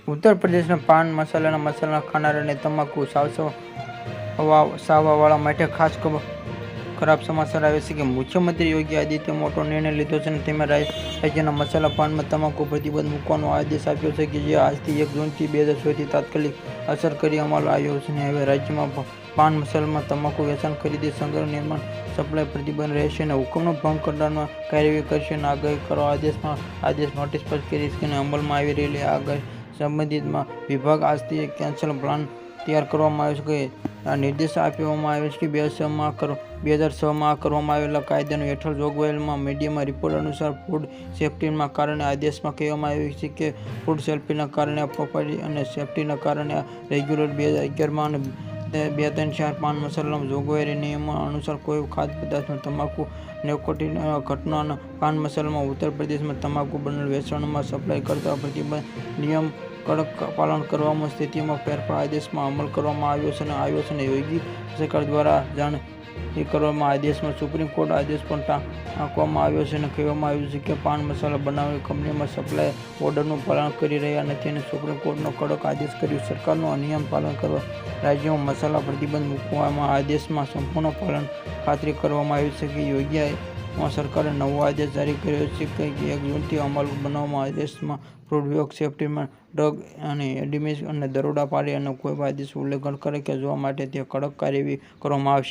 ઉત્તર પ્રદેશના પાન મસાલા ખાનાર અને તમાકુ સાવવાવાળા માટે ખાસ ખરાબ સમાચાર આવે છે કે મુખ્યમંત્રી યોગી આદિત્ય મોટો નિર્ણય લીધો છે અને તેમાં રાજ્યના મસાલા પાનમાં તમાકુ પ્રતિબંધ મૂકવાનો આદેશ આપ્યો છે કે જે આજથી 1 જૂન 2024 થી તાત્કાલિક અસર કરી અમલમાં આવ્યો છે અને હવે રાજ્યમાં પાન મસાલામાં તમાકુ વેચાણ ખરીદી સંગ્રહ નિર્માણ સપ્લાય પ્રતિબંધ રહેશે અને હુકમનો ભંગ કરનારનો કાર્યવાહી કરશે અને આગાહી કરવા આદેશ નોટિસ પર કરી છે અને અમલમાં આવી રહેલી આગાહી સંબંધિત વિભાગ આજથી કેન્સલ પ્લાન તૈયાર કરવામાં આવ્યો છે. આ નિર્દેશ આપવામાં આવ્યો છે કે 2006માં કરવામાં આવેલા કાયદા હેઠળ જોગવાયેલા મીડિયા રિપોર્ટ અનુસાર ફૂડ સેફ્ટીના કારણે આદેશમાં કહેવામાં આવ્યું છે કે ફૂડ સેફ્ટીના કારણે પ્રોપર્ટી અને સેફ્ટીના કારણે રેગ્યુલેટર 2011 અને 234 પાન મસાલામાં જોગવાયેલા નિયમો અનુસાર કોઈ ખાદ્ય પદાર્થમાં તમાકુ નિકોટીન ઘટકના પાન મસાલામાં ઉત્તર પ્રદેશમાં તમાકુ બનેલ વેચાણમાં સપ્લાય કરતા પ્રતિબંધ નિયમ કડક પાલન કરવામાં સ્થિતિમાં ફેરફાર આદેશમાં અમલ કરવામાં આવ્યો છે અને યોગી સરકાર દ્વારા જારી કરવામાં આદેશમાં સુપ્રીમ કોર્ટ આદેશ પણ ટાંકવામાં આવ્યો છે અને કહેવામાં આવ્યું છે કે પાન મસાલા બનાવવાની કંપનીમાં સપ્લાય ઓર્ડરનું પાલન કરી રહ્યા નથી અને સુપ્રીમ કોર્ટનો કડક આદેશ કર્યો. સરકારનું નિયમ પાલન કરવા રાજ્યોમાં મસાલા પ્રતિબંધ મૂકવામાં આદેશમાં સંપૂર્ણ પાલન ખાતરી કરવામાં આવી છે કે યોગી સરકારે નવો આદેશ જારી કર્યો છે કે 1 જૂનથી અમલ બનાવવામાં આદેશમાં ફૂડ સેફ્ટીમાં ડ્રગ અને એડીએમસી અને દરોડા પાડી અને કોઈ આદેશ ઉલ્લંઘન કરે કે જોવા માટે તે કડક કાર્યવાહી કરવામાં આવશે.